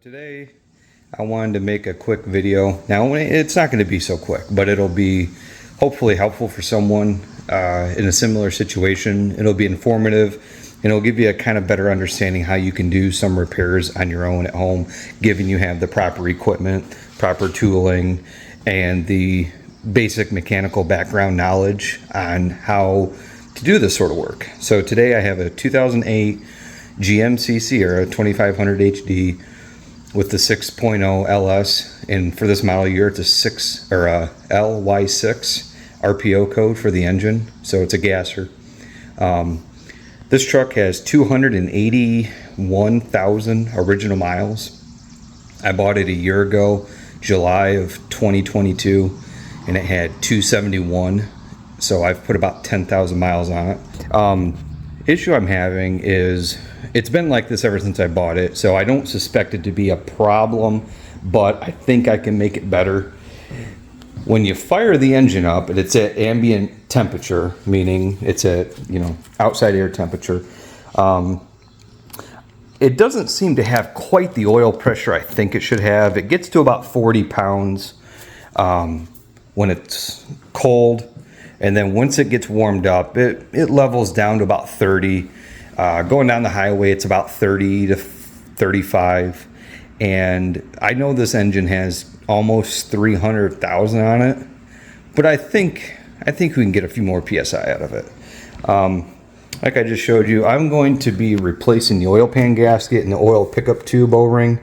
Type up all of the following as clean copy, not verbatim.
Today I wanted to make a quick video. Now it's not going to be so quick, but it'll be hopefully helpful for someone in a similar situation. It'll be informative and it'll give you a kind of better understanding how you can do some repairs on your own at home, given you have the proper equipment, proper tooling, and the basic mechanical background knowledge on how to do this sort of work. So today I have a 2008 GMC Sierra 2500 HD with the 6.0 LS, and for this model year it's a LY6 RPO code for the engine, so it's a gasser. This truck has 281,000 original miles. I bought it a year ago, July of 2022, and it had 271, so I've put about 10,000 miles on it. Issue I'm having is it's been like this ever since I bought it, so I don't suspect it to be a problem, but I think I can make it better. When you fire the engine up, it's at ambient temperature, meaning it's at outside air temperature. It doesn't seem to have quite the oil pressure I think it should have. It gets to about 40 pounds when it's cold. And then once it gets warmed up, it levels down to about 30. Going down the highway, it's about 30 to 35. And I know this engine has almost 300,000 on it, but I think we can get a few more PSI out of it. Like I just showed you, I'm going to be replacing the oil pan gasket and the oil pickup tube O-ring.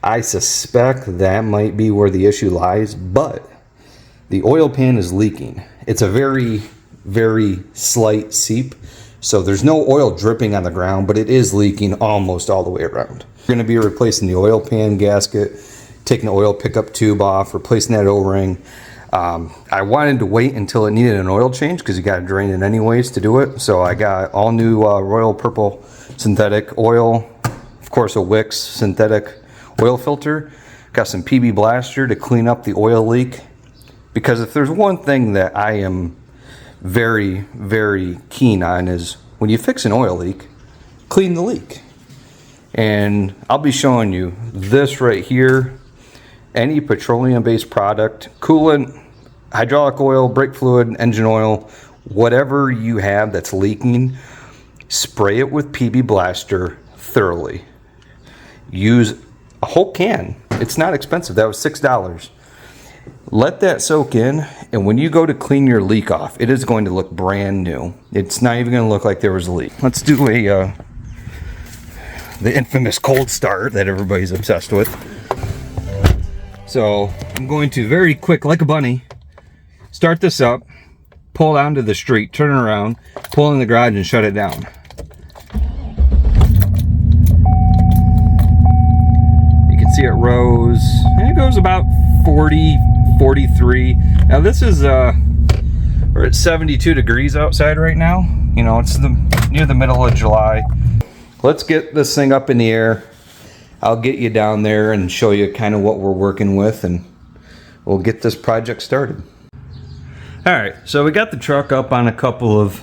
I suspect that might be where the issue lies, but the oil pan is leaking. It's a very, very slight seep, so there's no oil dripping on the ground, but it is leaking almost all the way around. We're going to be replacing the oil pan gasket, taking the oil pickup tube off, replacing that O-ring. I wanted to wait until it needed an oil change because you got to drain it anyways to do it. So I got all new Royal Purple synthetic oil, of course a Wix synthetic oil filter, got some PB Blaster to clean up the oil leak. Because if there's one thing that I am very, very keen on is when you fix an oil leak, clean the leak. And I'll be showing you this right here. Any petroleum-based product, coolant, hydraulic oil, brake fluid, engine oil, whatever you have that's leaking, spray it with PB Blaster thoroughly. Use a whole can. It's not expensive. That was $6. Let that soak in, and when you go to clean your leak off, it is going to look brand new. It's not even going to look like there was a leak. Let's do the infamous cold start that everybody's obsessed with. So I'm going to very quick, like a bunny, start this up, pull down to the street, turn it around, pull in the garage and shut it down. You can see it rose, and it goes about 40, 43. Now this is we're at 72 degrees outside right now. It's near the middle of July. Let's get this thing up in the air. I'll get you down there and show you kind of what we're working with, and we'll get this project started. Alright, so we got the truck up on a couple of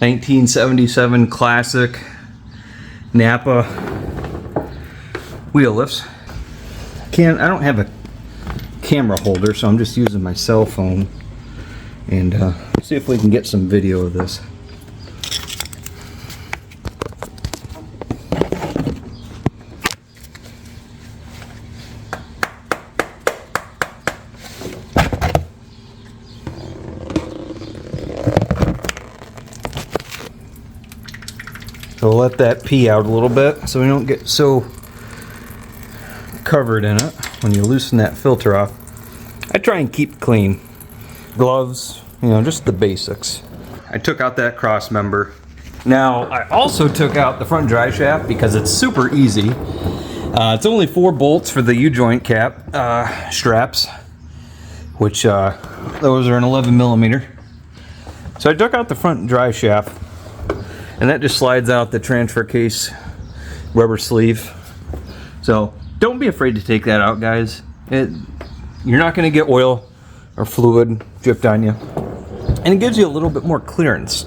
1977 classic Napa wheel lifts. I don't have a camera holder, so I'm just using my cell phone, and see if we can get some video of this. So we'll let that pee out a little bit so we don't get so covered in it. When you loosen that filter off, I try and keep clean. Gloves, just the basics. I took out that cross member. Now I also took out the front drive shaft because it's super easy. It's only 4 bolts for the U-joint cap straps, which those are an 11 millimeter. So I took out the front drive shaft, and that just slides out the transfer case rubber sleeve. So don't be afraid to take that out, guys. You're not going to get oil or fluid dripped on you, and it gives you a little bit more clearance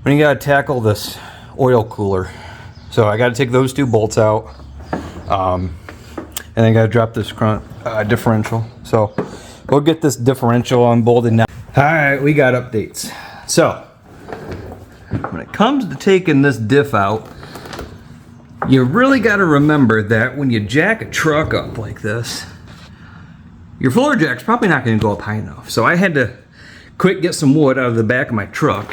when you got to tackle this oil cooler. So I got to take those 2 bolts out. And then gotta drop this front differential. So we'll get this differential unbolted now. All right, we got updates. So when it comes to taking this diff out, you really got to remember that when you jack a truck up like this, your floor jack's probably not going to go up high enough. So I had to quick get some wood out of the back of my truck,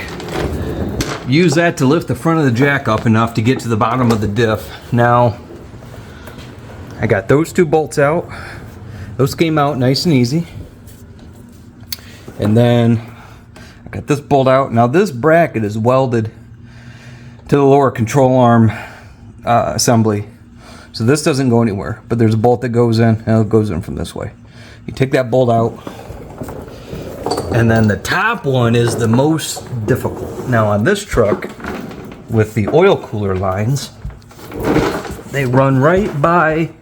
use that to lift the front of the jack up enough to get to the bottom of the diff. Now I got those two bolts out. Those came out nice and easy. And then I got this bolt out. Now this bracket is welded to the lower control arm assembly, so this doesn't go anywhere, but there's a bolt that goes in, and it goes in from this way. You take that bolt out, and then the top one is the most difficult. Now on this truck with the oil cooler lines, they run right by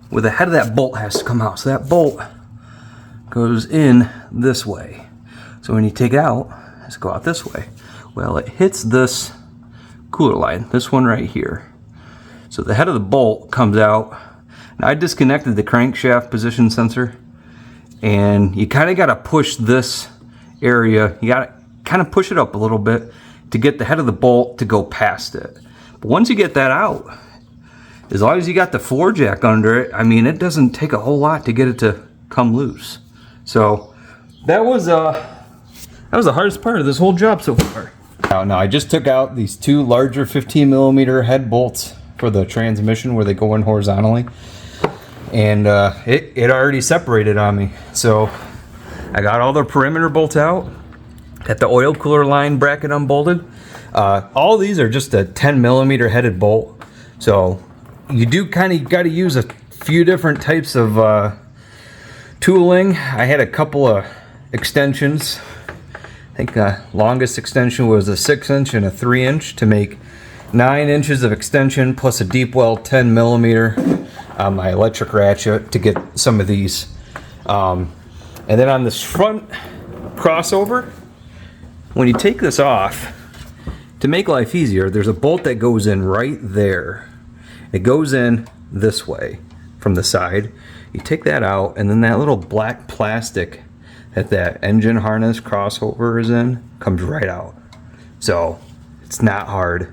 where the head of that bolt has to come out. So that bolt goes in this way. So when you take it out, let's go out this way. Well, it hits this cooler line, this one right here. So the head of the bolt comes out. Now I disconnected the crankshaft position sensor, and you kind of got to push this area. You got to kind of push it up a little bit to get the head of the bolt to go past it. But once you get that out, as long as you got the floor jack under it, I mean, it doesn't take a whole lot to get it to come loose. So that was the hardest part of this whole job so far. Now I just took out these two larger 15mm head bolts for the transmission where they go in horizontally, and it already separated on me. So I got all the perimeter bolts out, got the oil cooler line bracket unbolted. All these are just a 10mm headed bolt, so you do kind of got to use a few different types of tooling. I had a couple of extensions. I think the longest extension was a 6-inch and a 3-inch to make 9 inches of extension, plus a deep well 10mm on my electric ratchet to get some of these. And then on this front crossover, when you take this off, to make life easier, there's a bolt that goes in right there. It goes in this way from the side. You take that out, and then that little black plastic that engine harness crossover is in comes right out. So it's not hard,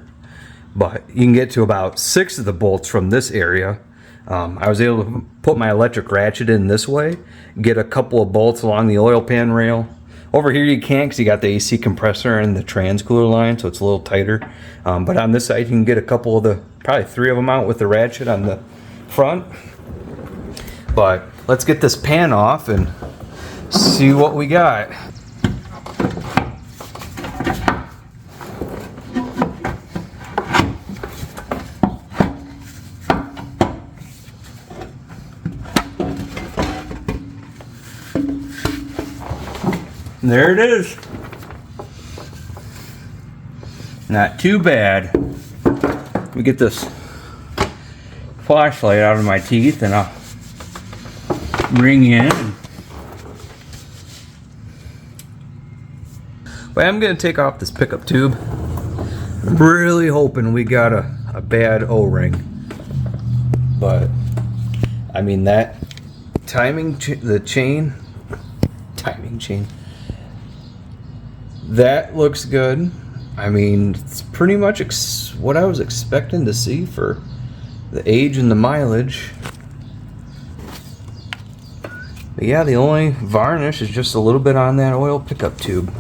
but you can get to about 6 of the bolts from this area. I was able to put my electric ratchet in this way, get a couple of bolts along the oil pan rail. Over here you can't, because you got the AC compressor and the trans cooler line, so it's a little tighter. But on this side you can get a couple of probably 3 of them out with the ratchet on the front. But let's get this pan off and see what we got. There it is. Not too bad. Let me get this flashlight out of my teeth and I'll ring in. But I'm going to take off this pickup tube. I'm really hoping we got a bad O-ring. But, I mean, that timing chain, that looks good. I mean, it's pretty much what I was expecting to see for the age and the mileage. But yeah, the only varnish is just a little bit on that oil pickup tube.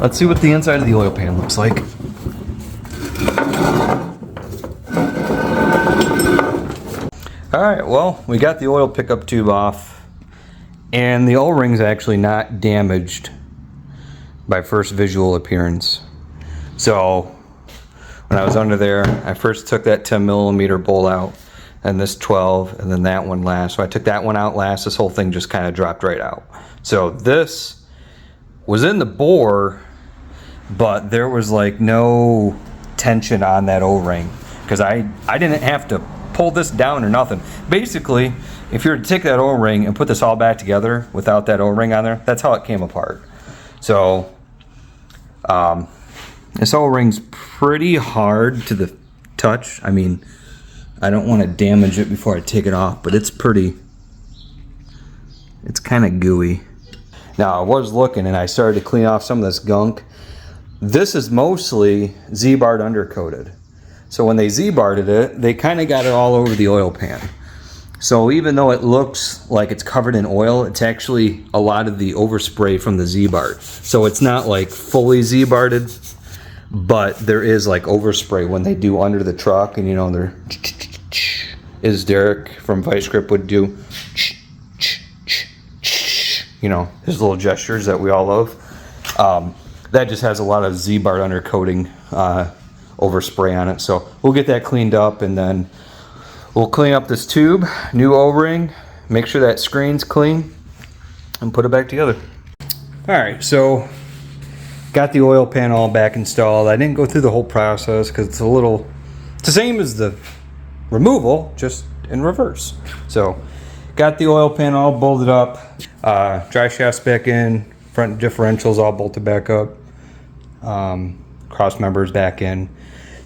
Let's see what the inside of the oil pan looks like. Alright, well, we got the oil pickup tube off, and the O-ring's actually not damaged by first visual appearance. So when I was under there, I first took that 10mm bolt out, and this 12, and then that one last. So I took that one out last. This whole thing just kind of dropped right out. So this was in the bore, but there was like no tension on that O-ring, because I didn't have to pull this down or nothing. Basically, if you were to take that O-ring and put this all back together without that O-ring on there, that's how it came apart. So this O-ring's pretty hard to the touch. I mean, I don't want to damage it before I take it off, but it's kind of gooey. Now I was looking and I started to clean off some of this gunk. This is mostly Z-barred undercoated. So when they Z-barred it, they kind of got it all over the oil pan. So even though it looks like it's covered in oil, it's actually a lot of the overspray from the Z-bar. So it's not like fully Z-barred, but there is like overspray when they do under the truck, and you know, they're, as Derek from Vice Grip would do, you know, his little gestures that we all love. That just has a lot of Z-barred undercoating overspray on it. So we'll get that cleaned up, and then we'll clean up this tube, new O-ring, make sure that screen's clean, and put it back together. All right, so got the oil pan all back installed. I didn't go through the whole process because it's the same as the removal, just in reverse. So got the oil pan all bolted up, dry shafts back in, front differentials all bolted back up, cross members back in.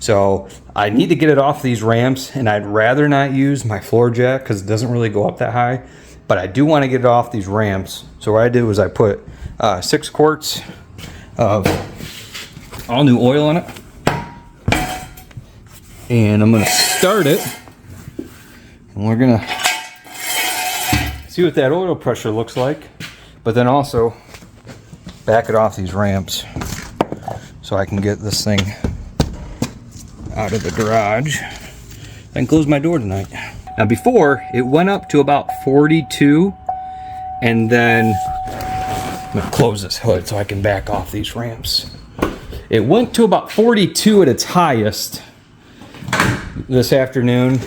So I need to get it off these ramps, and I'd rather not use my floor jack because it doesn't really go up that high, but I do want to get it off these ramps. So what I did was I put 6 quarts of all new oil in it, and I'm going to start it, and we're going to see what that oil pressure looks like, but then also back it off these ramps so I can get this thing out of the garage and close my door tonight. Now before, it went up to about 42, and then I'm gonna close this hood so I can back off these ramps. It went to about 42 at its highest this afternoon,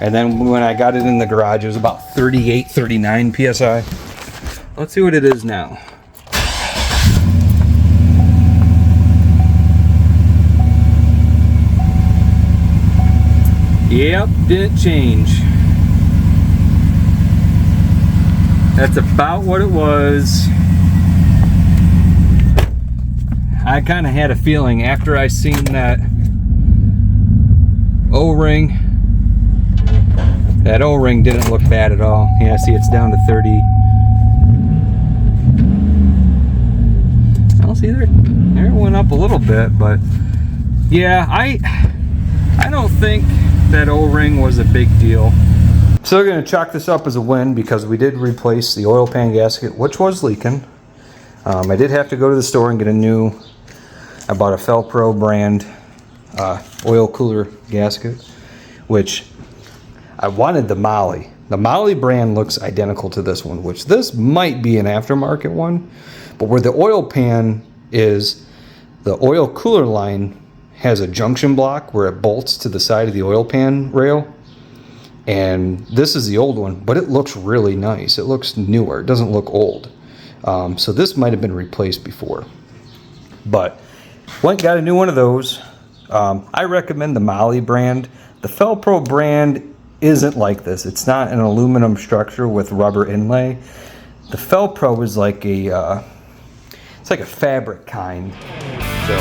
and then when I got it in the garage it was about 38, 39 psi. Let's see what it is now. Yep, didn't change. That's about what it was. I kind of had a feeling after I seen that O-ring. That O-ring didn't look bad at all. Yeah, see, it's down to 30. I'll see there it went up a little bit, but yeah, I don't think that O-ring was a big deal. So we're going to chalk this up as a win because we did replace the oil pan gasket, which was leaking. I did have to go to the store and get a new, I bought a Felpro brand oil cooler gasket, which I wanted the Molly. The Molly brand looks identical to this one, which this might be an aftermarket one, but where the oil pan is, the oil cooler line has a junction block where it bolts to the side of the oil pan rail, and this is the old one, but it looks really nice. It looks newer. It doesn't look old. So this might have been replaced before, but went got a new one of those. I recommend the Molly brand. The Felpro brand isn't like this. It's not an aluminum structure with rubber inlay. The Felpro is like a it's like a fabric kind. So